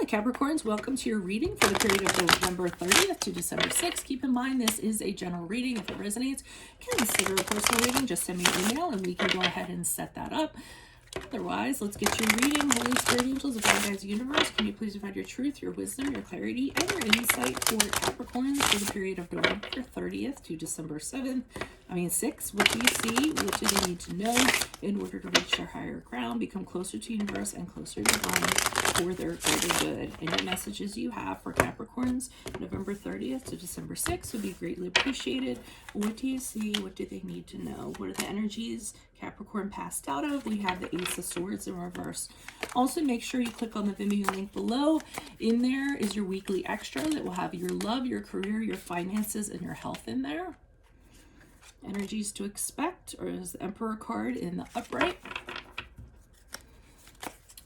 Hi Capricorns, welcome to your reading for the period of November 30th to December 6th. Keep in mind this is a general reading. If it resonates, consider a personal reading. Just send me an email and we can go ahead and set that up. Otherwise, let's get your reading. Holy Spirit, angels, of our guys, universe, can you please provide your truth, your wisdom, your clarity, and your insight for Capricorns for the period of November 30th to December 6th. What do you see? What do they need to know in order to reach their higher ground, become closer to universe and closer to divine for their greater good? Any messages you have for Capricorns November 30th to December 6th would be greatly appreciated. What do you see? What do they need to know? What are the energies Capricorn passed out of? We have the Ace of Swords in reverse. Also, make sure you click on the Vimeo link below. In there is your weekly extra that will have your love, your career, your finances, and your health in there. Energies to expect, or is the Emperor card in the upright.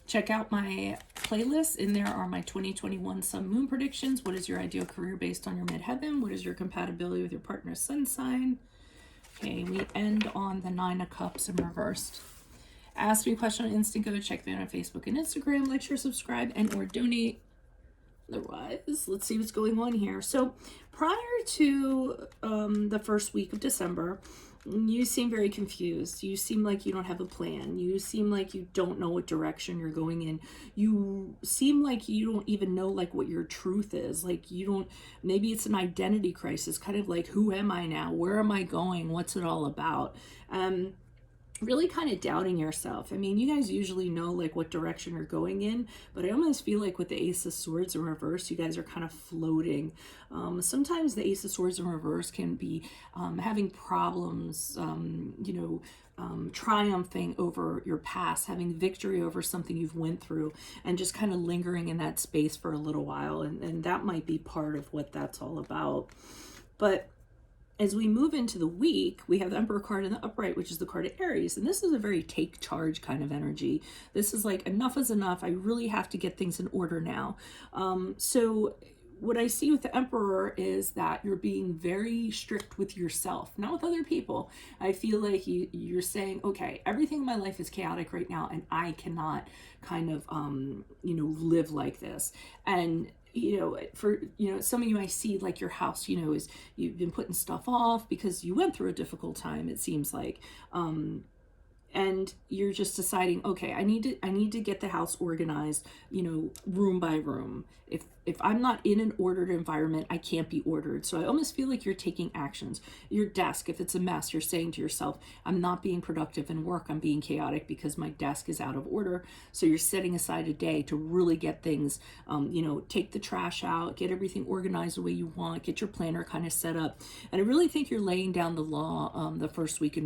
Check out my playlist. In there are my 2021 Sun Moon predictions. What is your ideal career based on your midheaven? What is your compatibility with your partner's sun sign? Okay, we end on the Nine of Cups in reversed. Ask me a question on Instant Go. Check me out on Facebook and Instagram. Like, share, subscribe, and or donate. Otherwise, let's see what's going on here. So prior to the first week of December, you seem very confused. You seem like you don't have a plan. You seem like you don't know what direction you're going in. You seem like you don't even know like what your truth is. Like you don't, maybe it's an identity crisis, kind of like, who am I now? Where am I going? What's it all about? Really kind of doubting yourself. I mean, you guys usually know like what direction you're going in, but I almost feel like with the Ace of Swords in reverse, you guys are kind of floating. Sometimes the Ace of Swords in reverse can be having problems, triumphing over your past, having victory over something you've went through, and just kind of lingering in that space for a little while. And that might be part of what that's all about. But as we move into the week, we have the Emperor card in the upright, which is the card of Aries. And this is a very take charge kind of energy. This is like, enough is enough. I really have to get things in order now. So what I see with the Emperor is that you're being very strict with yourself, not with other people. I feel like you're saying, okay, everything in my life is chaotic right now, and I cannot kind of, live like this. And for some of you, I see like your house, is you've been putting stuff off because you went through a difficult time, it seems like, and you're just deciding, okay, I need to get the house organized, room by room. If I'm not in an ordered environment, I can't be ordered. So I almost feel like you're taking actions. Your desk, if it's a mess, you're saying to yourself, I'm not being productive in work. I'm being chaotic because my desk is out of order. So you're setting aside a day to really get things, take the trash out, get everything organized the way you want, get your planner kind of set up. And I really think you're laying down the law the first week in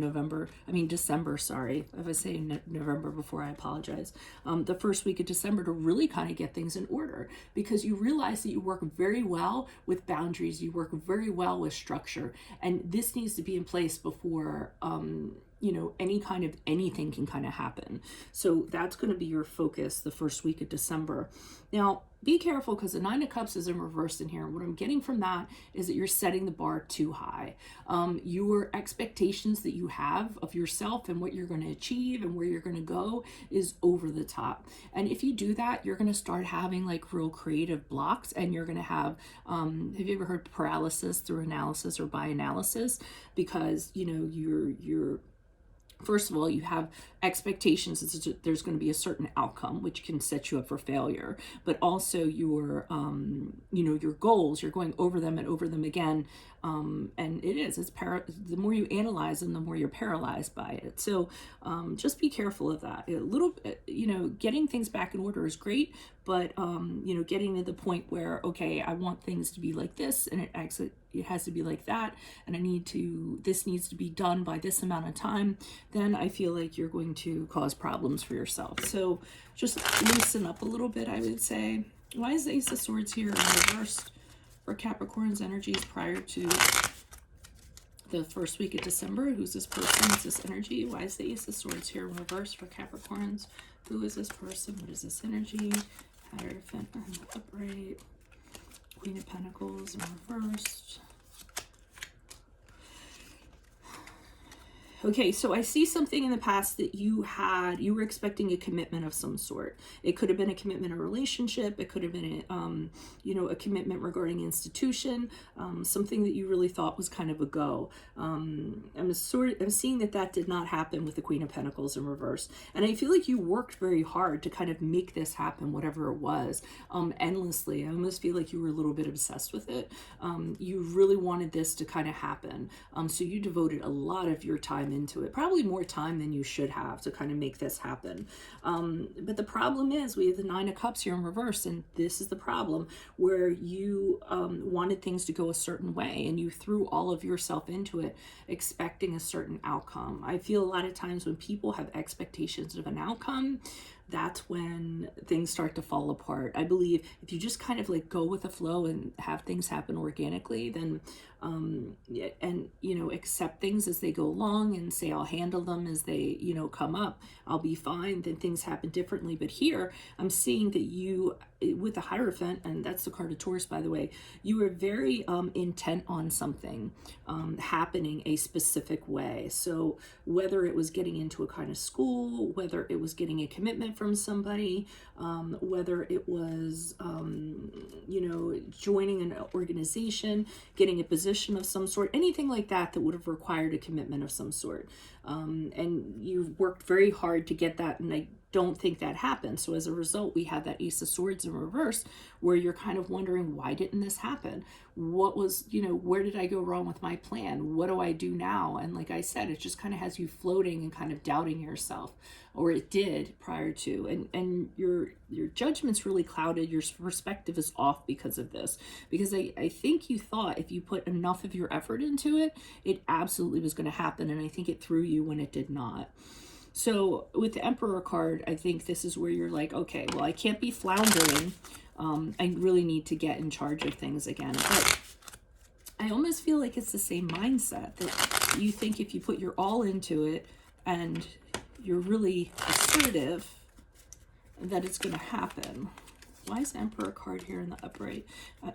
December, sorry. If I say November before, I apologize. The first week of December to really kind of get things in order, because you realize that you work very well with boundaries, you work very well with structure, and this needs to be in place before anything can kind of happen. So that's going to be your focus the first week of December. Now, be careful, because the Nine of Cups is in reverse in here. What I'm getting from that is that you're setting the bar too high. Your expectations that you have of yourself and what you're going to achieve and where you're going to go is over the top. And if you do that, you're going to start having like real creative blocks, and you're going to have you ever heard paralysis through analysis or by analysis? Because you're first of all, you have expectations that there's going to be a certain outcome, which can set you up for failure. But also your goals, you're going over them and over them again. And it's the more you analyze them, the more you're paralyzed by it. So just be careful of that. A little, getting things back in order is great, but getting to the point where, okay, I want things to be like this, and it has to be like that, and this needs to be done by this amount of time, then I feel like you're going to cause problems for yourself. So just loosen up a little bit, I would say. Why is the Ace of Swords here in reversed for Capricorn's energies prior to the first week of December? Who's this person? Who's this energy? Why is the Ace of Swords here in reverse for Capricorns? Who is this person? What is this energy? Hierophant in the upright. Queen of Pentacles in reversed. Okay, so I see something in the past that you were expecting a commitment of some sort. It could have been a commitment, a relationship. It could have been a commitment regarding institution, something that you really thought was kind of a go. I'm seeing that did not happen with the Queen of Pentacles in reverse. And I feel like you worked very hard to kind of make this happen, whatever it was, endlessly. I almost feel like you were a little bit obsessed with it. You really wanted this to kind of happen. So you devoted a lot of your time into it, probably more time than you should have to kind of make this happen. But the problem is we have the Nine of Cups here in reverse, and this is the problem where you wanted things to go a certain way and you threw all of yourself into it expecting a certain outcome. I feel a lot of times when people have expectations of an outcome, that's when things start to fall apart. I believe if you just kind of like go with the flow and have things happen organically, then accept things as they go along and say I'll handle them as they come up, I'll be fine, then things happen differently. But here I'm seeing that you, with the Hierophant, and that's the card of Taurus, by the way, you were very intent on something happening a specific way. So whether it was getting into a kind of school, whether it was getting a commitment from somebody, whether it was joining an organization, getting a position of some sort, anything like that would have required a commitment of some sort. And you've worked very hard to get that, and I don't think that happened. So as a result, we have that Ace of Swords in reverse, where you're kind of wondering, why didn't this happen? What was, where did I go wrong with my plan? What do I do now? And like I said, it just kind of has you floating and kind of doubting yourself, or it did prior to, and your judgment's really clouded. Your perspective is off because of this, because I think you thought if you put enough of your effort into it, it absolutely was going to happen. And I think it threw you when it did not. So with the Emperor card, I think this is where you're like, okay, well, I can't be floundering. I really need to get in charge of things again. But I almost feel like it's the same mindset, that you think if you put your all into it and you're really assertive, that it's going to happen. Why is the Emperor card here in the upright?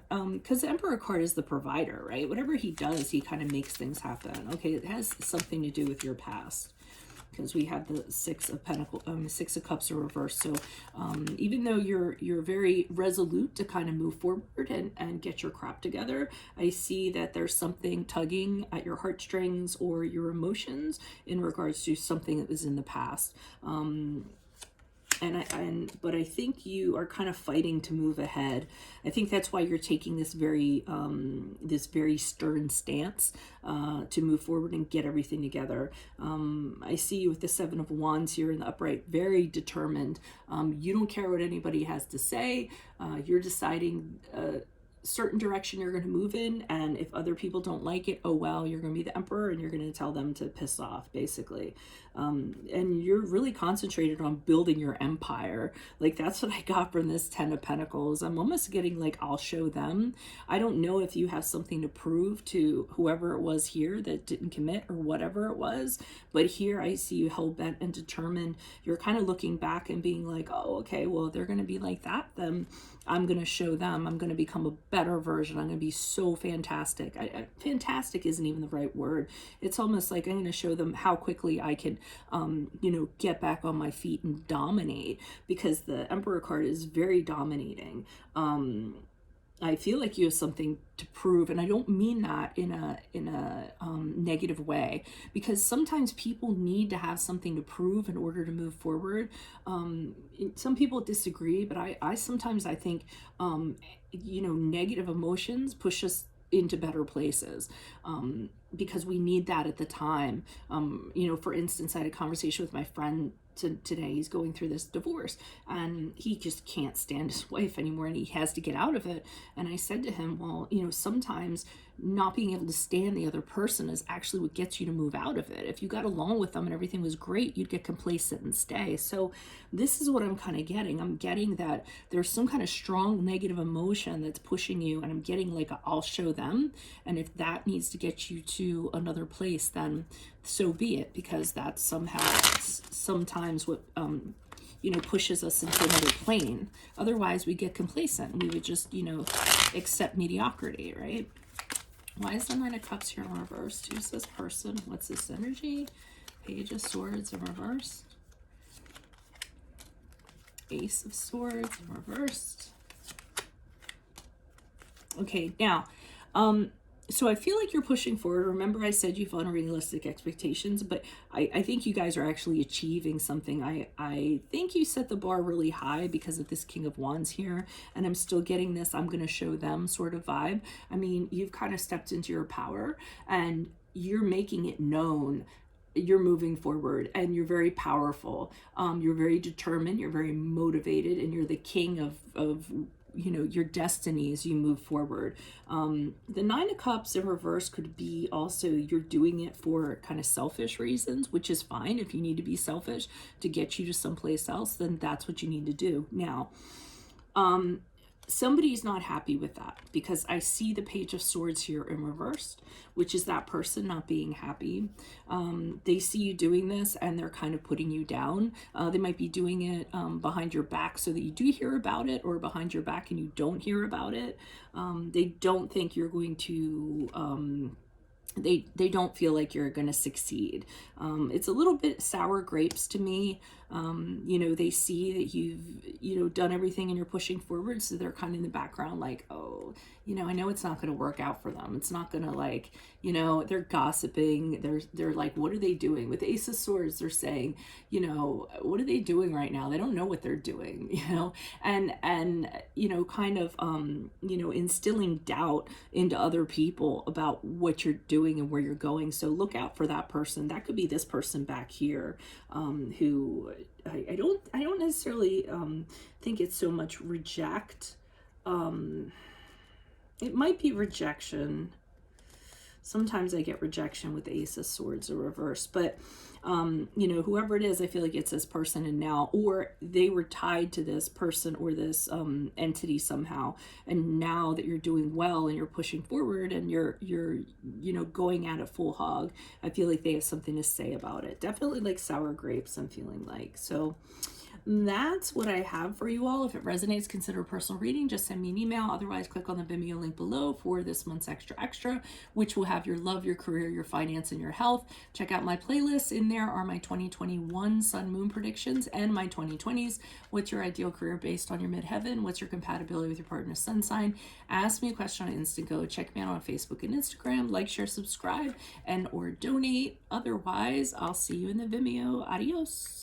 Because the Emperor card is the provider, right? Whatever he does, he kind of makes things happen. Okay, it has something to do with your past, because we have the Six of Cups in reverse. So even though you're very resolute to kind of move forward and get your crap together, I see that there's something tugging at your heartstrings or your emotions in regards to something that was in the past. But I think you are kind of fighting to move ahead. I think that's why you're taking this very stern stance to move forward and get everything together. I see you with the Seven of Wands here in the upright, very determined. You don't care what anybody has to say. You're deciding certain direction you're going to move in, and if other people don't like it, oh well, you're going to be the Emperor and you're going to tell them to piss off, basically. And you're really concentrated on building your empire. Like, that's what I got from this Ten of Pentacles. I'm almost getting like, I'll show them. I don't know if you have something to prove to whoever it was here that didn't commit or whatever it was, but here I see you hell-bent and determined. You're kind of looking back and being like, oh, okay, well, they're going to be like that, then I'm going to show them. I'm going to become a better version. I'm going to be so fantastic. Fantastic isn't even the right word. It's almost like I'm going to show them how quickly I can, get back on my feet and dominate, because the Emperor card is very dominating. I feel like you have something to prove, and I don't mean that in a negative way, because sometimes people need to have something to prove in order to move forward. Some people disagree, but I sometimes think negative emotions push us into better places, because we need that at the time. For instance, I had a conversation with my friend today. He's going through this divorce and he just can't stand his wife anymore and he has to get out of it. And I said to him, well, sometimes not being able to stand the other person is actually what gets you to move out of it. If you got along with them and everything was great, you'd get complacent and stay. So this is what I'm kind of getting. I'm getting that there's some kind of strong negative emotion that's pushing you, and I'm getting like I'll show them, and if that needs to get you to another place, then so be it, because that's sometimes what pushes us into another plane. Otherwise we get complacent and we would just accept mediocrity, right? Why is the Nine of Cups here in reverse? Who's this person? What's this energy? Page of Swords in reverse. Ace of Swords in reversed. Okay, now, so I feel like you're pushing forward. Remember I said you've unrealistic expectations, but I think you guys are actually achieving something. I think you set the bar really high because of this King of Wands here, and I'm still getting this I'm going to show them sort of vibe. I mean, you've kind of stepped into your power, and you're making it known. You're moving forward, and you're very powerful. You're very determined, you're very motivated, and you're the king of you know, your destiny as you move forward. The Nine of Cups in reverse could be also you're doing it for kind of selfish reasons, which is fine. If you need to be selfish to get you to someplace else, then that's what you need to do. Now, somebody's not happy with that, because I see the Page of Swords here in reversed, which is that person not being happy. They see you doing this and they're kind of putting you down. They might be doing it behind your back so that you do hear about it, or behind your back and you don't hear about it. They don't think you're going to they don't feel like you're going to succeed. It's a little bit sour grapes to me. You know, they see that you've, you know, done everything and you're pushing forward, so they're kind of in the background like, oh, you know, I know it's not going to work out for them. It's not going to, like, you know, they're gossiping. They're like, what are they doing? With Ace of Swords, they're saying, you know, what are they doing right now? They don't know what they're doing, you know, and you know, kind of, you know, instilling doubt into other people about what you're doing and where you're going. So look out for that person. That could be this person back here, who I don't necessarily think it's so much reject. It might be rejection. Sometimes I get rejection with the Ace of Swords or reverse, but you know, whoever it is, I feel like it's this person, and now, or they were tied to this person or this entity somehow, and now that you're doing well and you're pushing forward and you're you know, going at it full hog, I feel like they have something to say about it. Definitely like sour grapes, I'm feeling like. So that's what I have for you all. If it resonates, consider a personal reading. Just send me an email. Otherwise, click on the Vimeo link below for this month's extra, which will have your love, your career, your finance, and your health. Check out my playlists. In there are my 2021 sun moon predictions and my 2020s. What's your ideal career based on your midheaven? What's your compatibility with your partner's sun sign? Ask me a question on Instago. Check me out on Facebook and Instagram. Like, share, subscribe, and or donate. Otherwise, I'll see you in the Vimeo. Adios.